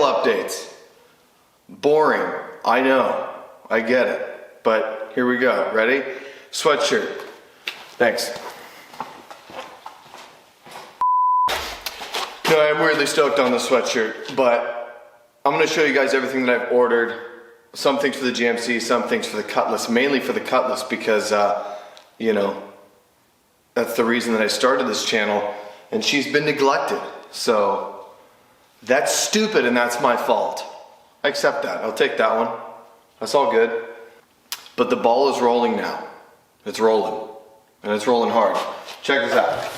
updates. Boring. I know. I get it. But here we go. Ready? Sweatshirt. Thanks. No, I'm really stoked on the sweatshirt, but I'm going to show you guys everything that I've ordered. Some things for the GMC, some things for the Cutlass, mainly for the Cutlass because, you know, that's the reason that I started this channel, and she's been neglected. So that's stupid and that's my fault. I accept that. I'll take that one. That's all good. But the ball is rolling now. It's rolling. And it's rolling hard. Check this out.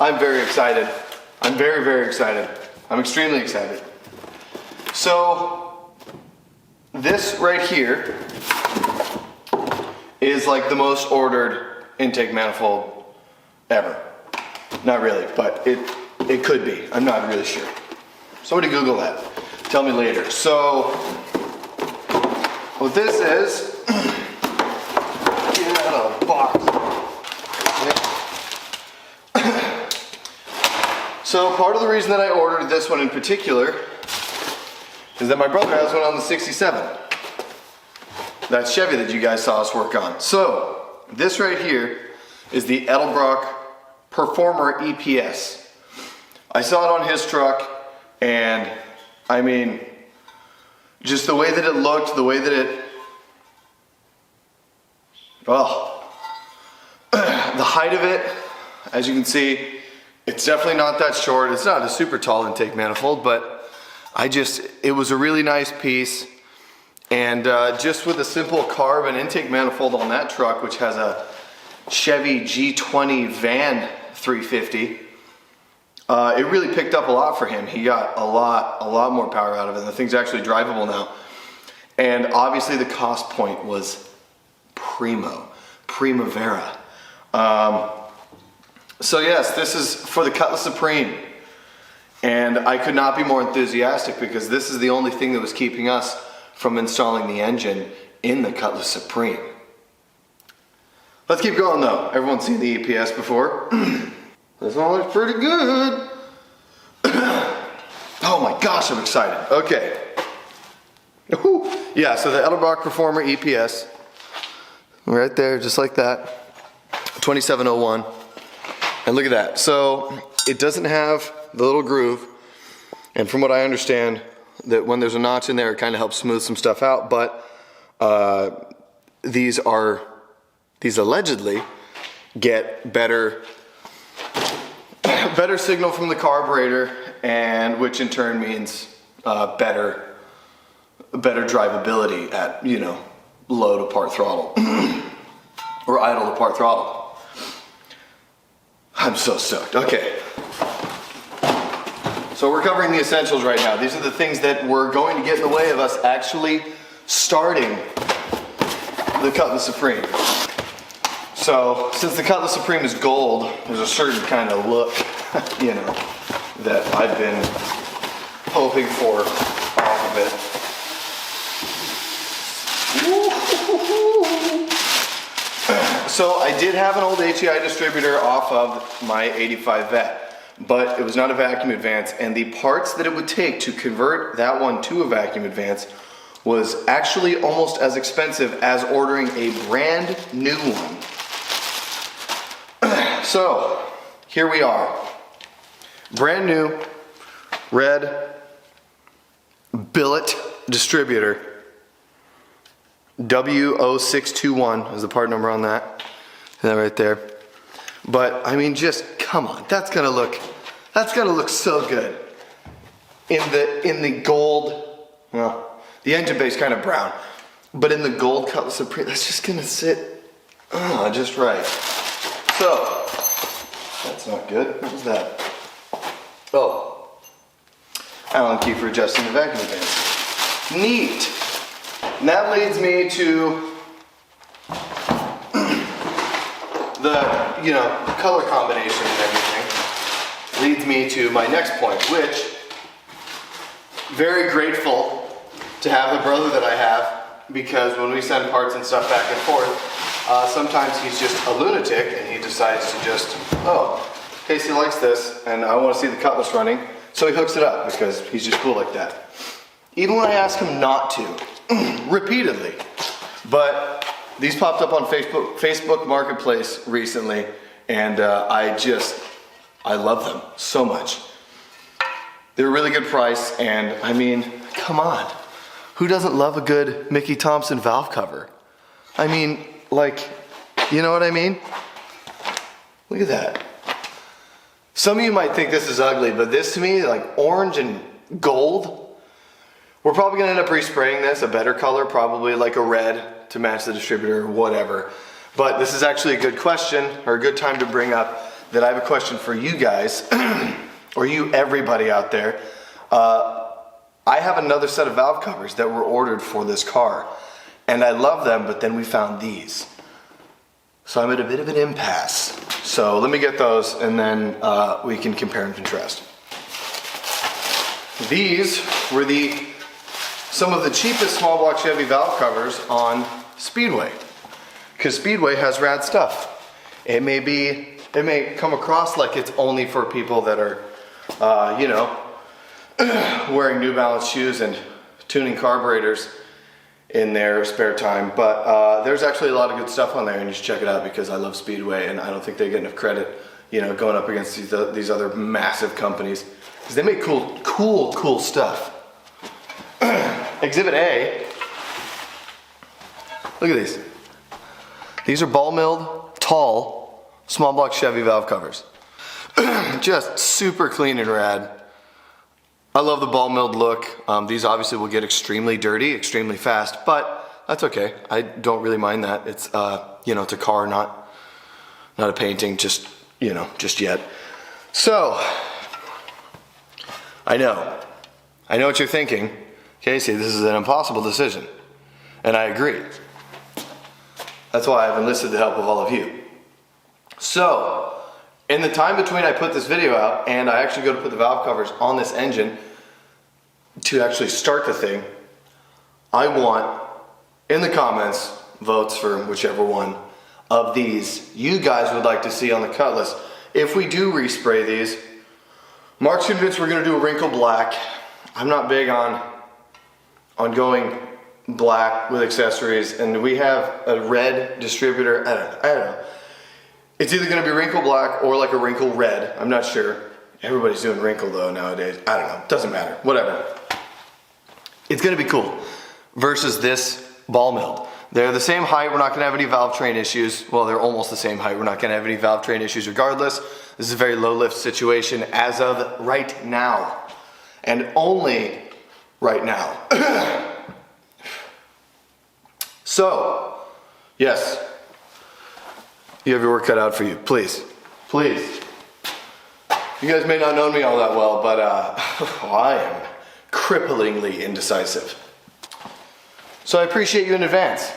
I'm very excited. I'm very, very excited. I'm extremely excited. So, this right here is like the most ordered intake manifold ever. Not really, but it could be. I'm not really sure. Somebody Google that. Tell me later. So, what this is, get out of the box. So part of the reason that I ordered this one in particular is that my brother has one on the 67. That Chevy that you guys saw us work on. So this right here is the Edelbrock Performer EPS. I saw it on his truck, and I mean, just the way that it looked, the way that it, oh, the height of it, as you can see, it's definitely not that short. It's not a super tall intake manifold, but it was a really nice piece. And just with a simple carb and intake manifold on that truck, which has a Chevy G20 van 350, it really picked up a lot for him. He got a lot more power out of it. And the thing's actually drivable now. And obviously the cost point was primavera. So yes, this is for the Cutlass Supreme. And I could not be more enthusiastic because this is the only thing that was keeping us from installing the engine in the Cutlass Supreme. Let's keep going though. Everyone's seen the EPS before. This one looks pretty good. Oh my gosh, I'm excited. Okay. Yeah, so the Edelbrock Performer EPS. Right there, just like that. 2701. And look at that. So it doesn't have the little groove. And from what I understand, that when there's a notch in there, it kind of helps smooth some stuff out. But these allegedly get better signal from the carburetor, and which in turn means better drivability at, you know, low to part throttle or idle to part throttle. I'm so stoked. Okay. So we're covering the essentials right now. These are the things that were going to get in the way of us actually starting the Cutlass Supreme. So since the Cutlass Supreme is gold, there's a certain kind of look, you know, that I've been hoping for off of it. So I did have an old HEI distributor off of my 85 Vet, but it was not a vacuum advance, and the parts that it would take to convert that one to a vacuum advance was actually almost as expensive as ordering a brand new one. So here we are, brand new red billet distributor. W0621 is the part number on that. That right there. But I mean, just come on, that's gonna look so good in the gold. Well, the engine bay's kind of brown, but in the gold Cutlass Supreme, that's just gonna sit just right. So that's not good. What was that? Oh, Allen key for adjusting the vacuum advance. Neat. And that leads me to the, you know, color combination and everything. Leads me to my next point, which, very grateful to have the brother that I have because when we send parts and stuff back and forth, sometimes he's just a lunatic and he decides to just, oh, Casey likes this and I want to see the Cutlass running, so he hooks it up because he's just cool like that. Even when I ask him not to, repeatedly. But these popped up on Facebook Marketplace recently, and I love them so much. They're a really good price, and I mean, come on. Who doesn't love a good Mickey Thompson valve cover? I mean, like, you know what I mean? Look at that. Some of you might think this is ugly, but this to me, like orange and gold. We're probably gonna end up respraying this, a better color, probably like a red to match the distributor or whatever. But this is actually a good question, or a good time to bring up that I have a question for you guys, or you everybody out there. I have another set of valve covers that were ordered for this car, and I love them, but then we found these. So I'm at a bit of an impasse. So let me get those, and then we can compare and contrast. These were some of the cheapest small block Chevy valve covers on Speedway, because Speedway has rad stuff. It may come across like it's only for people that are, you know, wearing New Balance shoes and tuning carburetors in their spare time, but there's actually a lot of good stuff on there, and you should check it out because I love Speedway, and I don't think they get enough credit, you know, going up against these other massive companies, because they make cool stuff. Exhibit A. Look at these. These are ball milled, tall, small block Chevy valve covers. Just super clean and rad. I love the ball milled look. These obviously will get extremely dirty, extremely fast, but that's okay. I don't really mind that. It's you know, it's a car, not a painting, just, you know, just yet. So, I know what you're thinking. Casey, this is an impossible decision. And I agree. That's why I've enlisted the help of all of you. So, in the time between I put this video out and I actually go to put the valve covers on this engine to actually start the thing, I want, in the comments, votes for whichever one of these you guys would like to see on the Cutlass. If we do respray these, Mark's convinced we're going to do a wrinkle black. I'm not big on going black with accessories, and we have a red distributor. I don't know. It's either going to be wrinkle black or like a wrinkle red. I'm not sure. Everybody's doing wrinkle though nowadays. I don't know. Doesn't matter. Whatever. It's going to be cool. Versus this ball milled. They're the same height. We're not going to have any valve train issues. Well, they're almost the same height. We're not going to have any valve train issues regardless. This is a very low lift situation as of right now. And only right now. So, yes, you have your work cut out for you. Please. You guys may not know me all that well, but I am cripplingly indecisive. So I appreciate you in advance.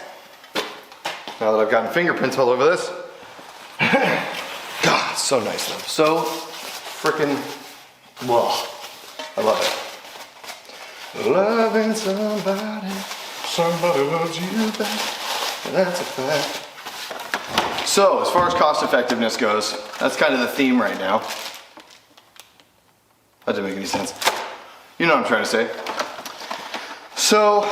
Now that I've gotten fingerprints all over this. God, it's so nice though. So freaking, well, I love it. Loving somebody loves you back, and that's a fact. So, as far as cost effectiveness goes, that's kind of the theme right now. That didn't make any sense. You know what I'm trying to say. So,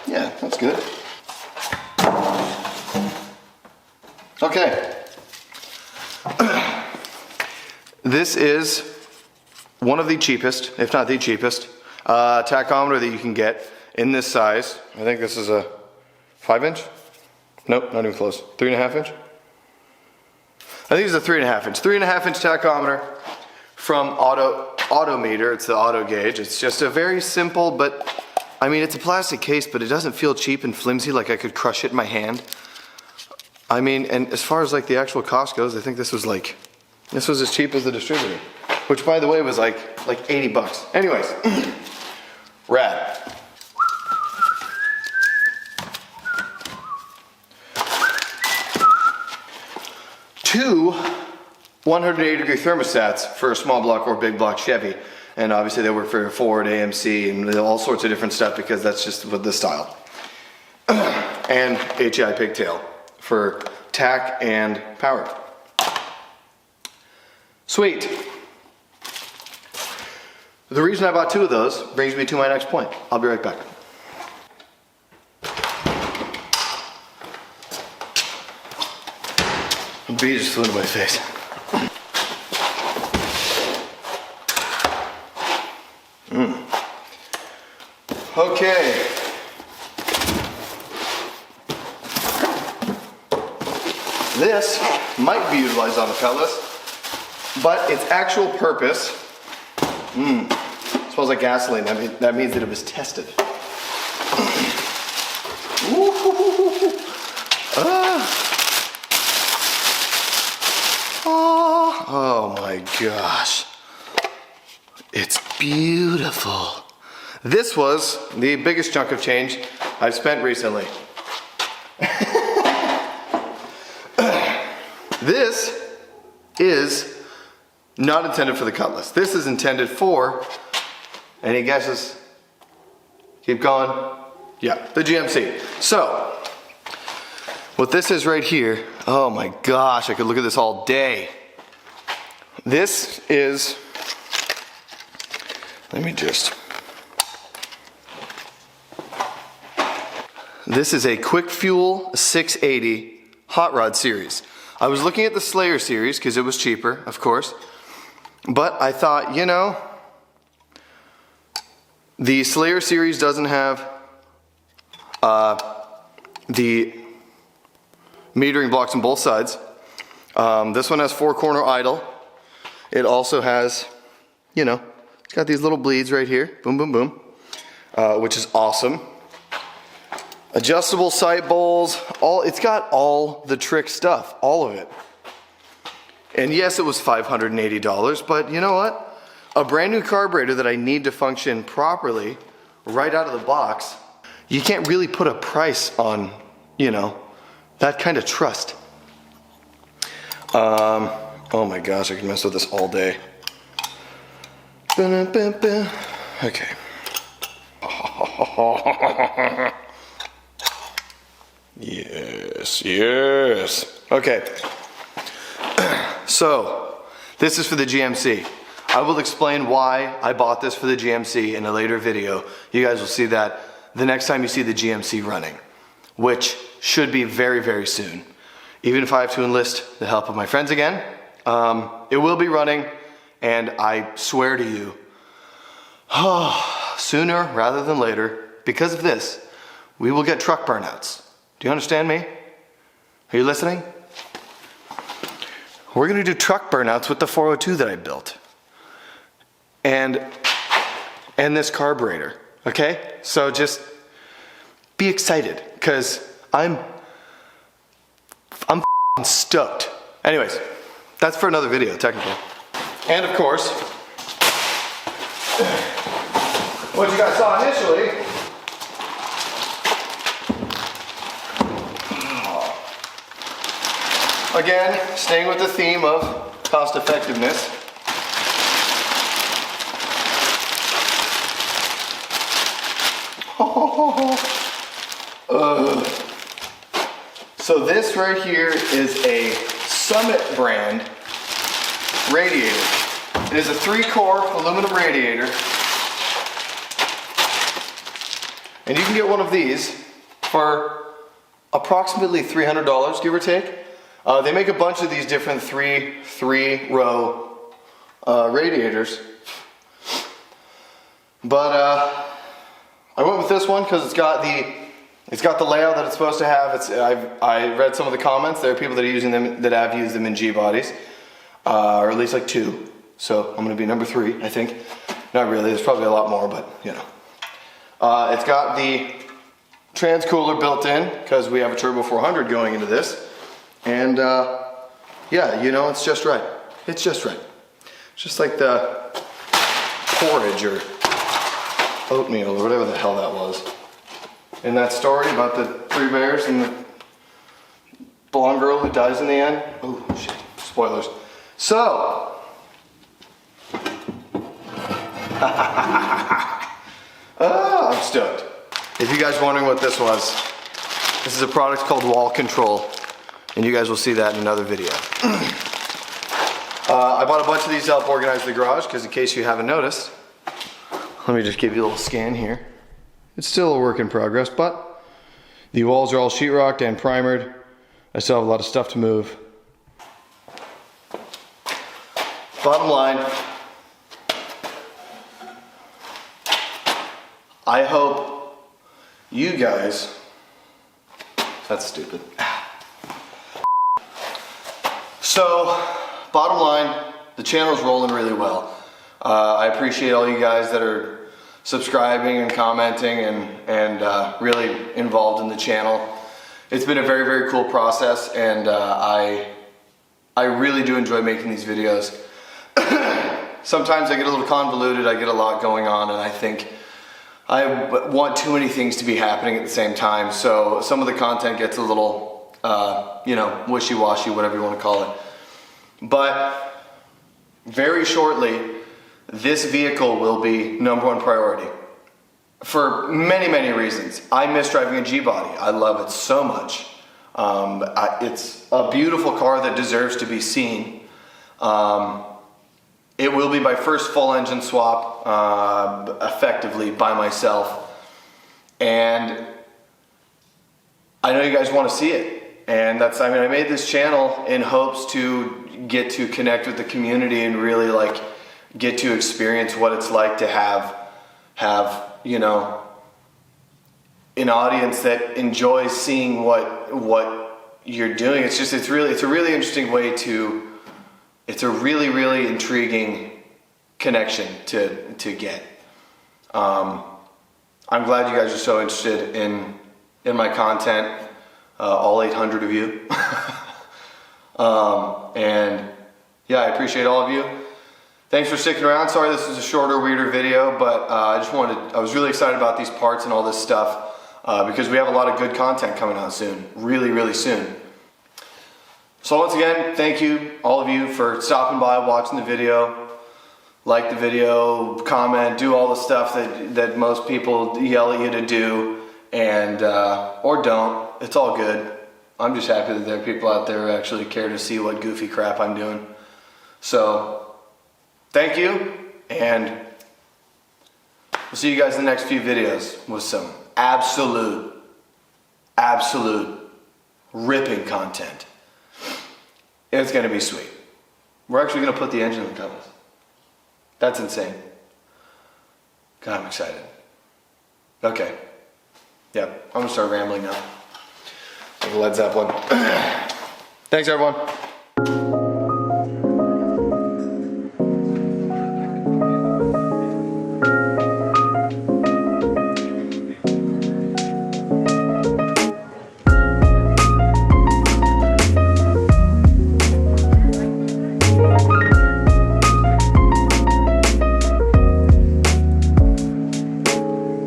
yeah, that's good. Okay. This is one of the cheapest, if not the cheapest, tachometer that you can get in this size. I think this is a 5-inch? Nope, not even close. 3.5 inch? I think it's a 3.5 inch. 3.5 inch tachometer from Autometer. It's the auto gauge. It's just a very simple, but I mean, it's a plastic case, but it doesn't feel cheap and flimsy like I could crush it in my hand. I mean, and as far as like the actual cost goes, I think this was as cheap as the distributor, which by the way was like 80 bucks. Anyways, rad. Two 180-degree thermostats for a small block or big block Chevy. And obviously they work for Ford, AMC, and all sorts of different stuff because that's just what the style. And HEI pigtail for tack and power. Sweet. The reason I bought 2 of those brings me to my next point. I'll be right back. A bee just flew into my face. Okay. This might be utilized on the Cutlass, but its actual purpose, smells like gasoline. That means that it was tested. Oh my gosh. It's beautiful. This was the biggest chunk of change I've spent recently. This is not intended for the Cutlass. This is intended for, any guesses? Keep going. Yeah, the GMC. So, what this is right here, oh my gosh, I could look at this all day. This is, this is a Quick Fuel 680 hot rod series. I was looking at the Slayer series because it was cheaper, of course. But I thought, you know, the Slayer series doesn't have the metering blocks on both sides. This one has 4-corner idle. It also has, you know, it's got these little bleeds right here. Boom, boom, boom. Which is awesome. Adjustable sight bowls. It's got all the trick stuff. All of it. And yes, it was $580, but you know what? A brand new carburetor that I need to function properly right out of the box, you can't really put a price on, you know, that kind of trust. Oh my gosh, I can mess with this all day. Okay. Yes, yes. Okay. So, this is for the GMC. I will explain why I bought this for the GMC in a later video. You guys will see that the next time you see the GMC running, which should be very, very soon. Even if I have to enlist the help of my friends again, it will be running, and I swear to you, sooner rather than later, because of this, we will get truck burnouts. Do you understand me? Are you listening? We're gonna do truck burnouts with the 402 that I built. And this carburetor, okay? So just be excited, because I'm stoked. Anyways, that's for another video, technically. And of course, what you guys saw initially, again, staying with the theme of cost effectiveness. So this right here is a Summit brand radiator. It is a 3-core aluminum radiator. And you can get one of these for approximately $300, give or take. They make a bunch of these different three-row radiators. But I went with this one because it's got the layout that it's supposed to have. I read some of the comments. There are people that are using them that have used them in G bodies, or at least like 2. So I'm going to be number 3, I think. Not really. There's probably a lot more, but you know. It's got the trans cooler built in because we have a Turbo 400 going into this, and yeah, you know, it's just right. It's just right. It's just like the porridge or oatmeal or whatever the hell that was in that story about the 3 bears and the blonde girl who dies in the end. Oh shit, spoilers. So Oh, I'm stoked. If you guys wondering what this was, this is a product called Wall Control, and you guys will see that in another video. I bought a bunch of these to help organize the garage, because in case you haven't noticed, let me just give you a little scan here. It's still a work in progress, but the walls are all sheetrocked and primered. I still have a lot of stuff to move. Bottom line, I hope you guys, that's stupid. So, bottom line, the channel's rolling really well. I appreciate all you guys that are subscribing and commenting and really involved in the channel. It's been a very, very cool process, and I really do enjoy making these videos. Sometimes I get a little convoluted, I get a lot going on, and I think I want too many things to be happening at the same time, so some of the content gets a little, you know, wishy-washy, whatever you want to call it. But very shortly, this vehicle will be #1 priority for many, many reasons. I miss driving a G-body. I love it so much. It's a beautiful car that deserves to be seen. It will be my first full engine swap, effectively by myself. And I know you guys want to see it. And that's, I mean, I made this channel in hopes to get to connect with the community and really like get to experience what it's like to have, you know, an audience that enjoys seeing what you're doing. It's just, it's a really interesting way to, it's a really, really intriguing connection to get. I'm glad you guys are so interested in my content, all 800 of you. And yeah, I appreciate all of you. Thanks for sticking around. Sorry this is a shorter, weirder video, but I was really excited about these parts and all this stuff because we have a lot of good content coming out soon, really, really soon. So once again, thank you, all of you, for stopping by, watching the video. Like the video, comment, do all the stuff that most people yell at you to do, and or don't. It's all good. I'm just happy that there are people out there who actually care to see what goofy crap I'm doing. So, thank you, and we'll see you guys in the next few videos with some absolute ripping content. It's gonna be sweet. We're actually gonna put the engine in the Cutlass. That's insane. God, I'm excited. Okay. Yep, I'm gonna start rambling now. Like Led Zeppelin. Thanks, everyone.